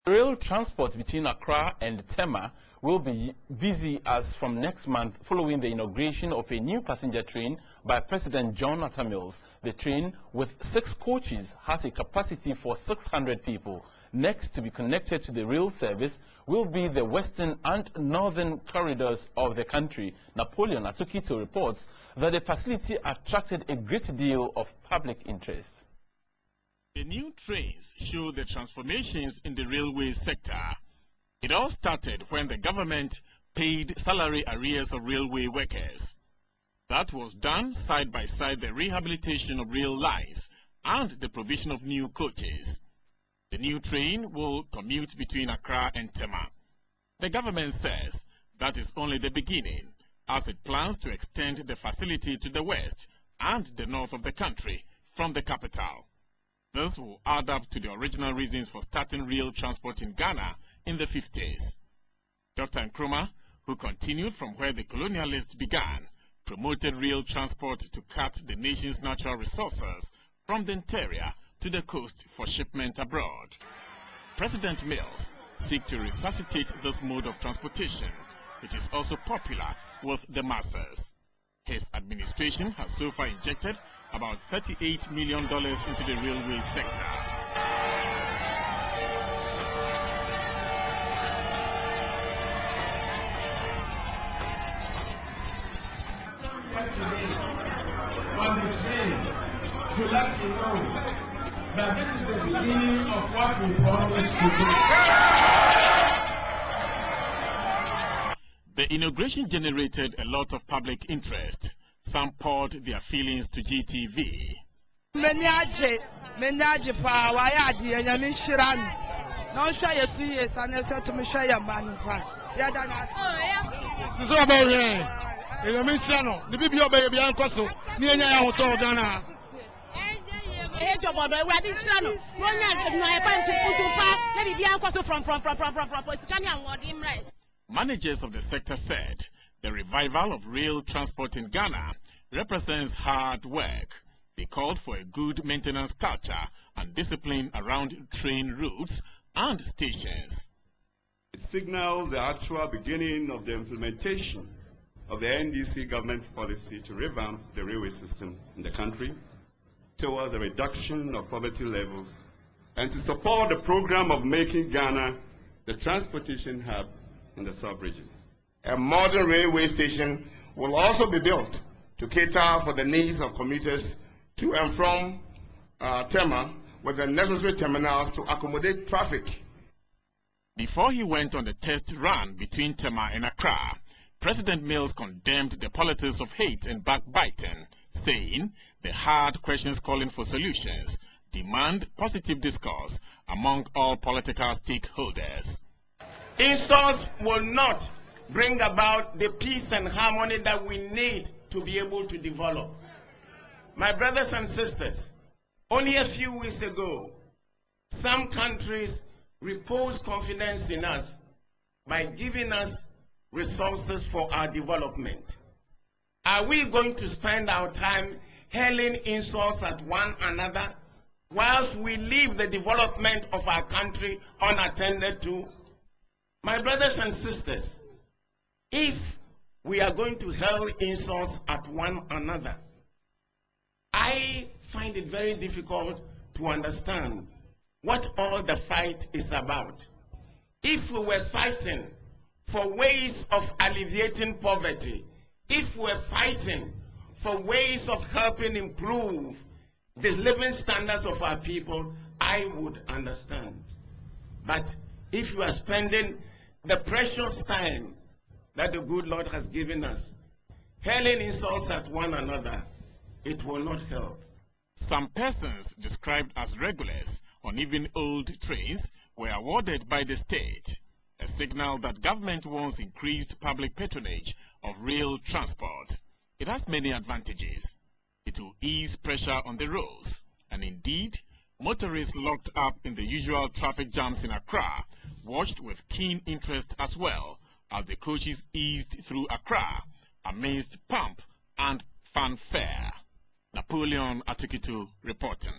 Rail transport between Accra and Tema will be busy as from next month following the inauguration of a new passenger train by President John Atta Mills. The train, with 6 coaches, has a capacity for 600 people. Next to be connected to the rail service will be the western and northern corridors of the country. Napoleon Atukito reports that the facility attracted a great deal of public interest. The new trains show the transformations in the railway sector. It all started when the government paid salary arrears of railway workers. That was done side by side the rehabilitation of rail lines and the provision of new coaches. The new train will commute between Accra and Tema. The government says that is only the beginning, as it plans to extend the facility to the west and the north of the country from the capital. This will add up to the original reasons for starting rail transport in Ghana in the 50s. Dr. Nkrumah, who continued from where the colonialists began, promoted rail transport to cut the nation's natural resources from the interior to the coast for shipment abroad. President Mills seeks to resuscitate this mode of transportation, which is also popular with the masses. His administration has so far injected about $38 million into the railway sector. On the train to let you know that this is the beginning of what we promised to do. The inauguration generated a lot of public interest. Some poured their feelings to GTV. Managers of the sector said the revival of rail transport in Ghana represents hard work. They called for a good maintenance culture and discipline around train routes and stations. It signals the actual beginning of the implementation of the NDC government's policy to revamp the railway system in the country towards a reduction of poverty levels and to support the program of making Ghana the transportation hub in the sub-region. A modern railway station will also be built to cater for the needs of commuters to and from Tema, with the necessary terminals to accommodate traffic. Before he went on the test run between Tema and Accra, President Mills condemned the politics of hate and backbiting, saying the hard questions calling for solutions demand positive discourse among all political stakeholders. Insults will not bring about the peace and harmony that we need to be able to develop. My brothers and sisters, only a few weeks ago, some countries reposed confidence in us by giving us resources for our development. Are we going to spend our time hurling insults at one another whilst we leave the development of our country unattended to? My brothers and sisters, if we are going to hurl insults at one another, I find it very difficult to understand what all the fight is about. If we were fighting for ways of alleviating poverty, if we're fighting for ways of helping improve the living standards of our people, I would understand. But if you are spending the precious time that the good Lord has given us hurling insults at one another, it will not help. Some persons described as regulars on even old trains were awarded by the state, a signal that government wants increased public patronage of rail transport. It has many advantages. It will ease pressure on the roads, and indeed, motorists locked up in the usual traffic jams in Accra watched with keen interest as well as the coaches eased through Accra amidst pomp and fanfare. Napoleon Atukito reporting.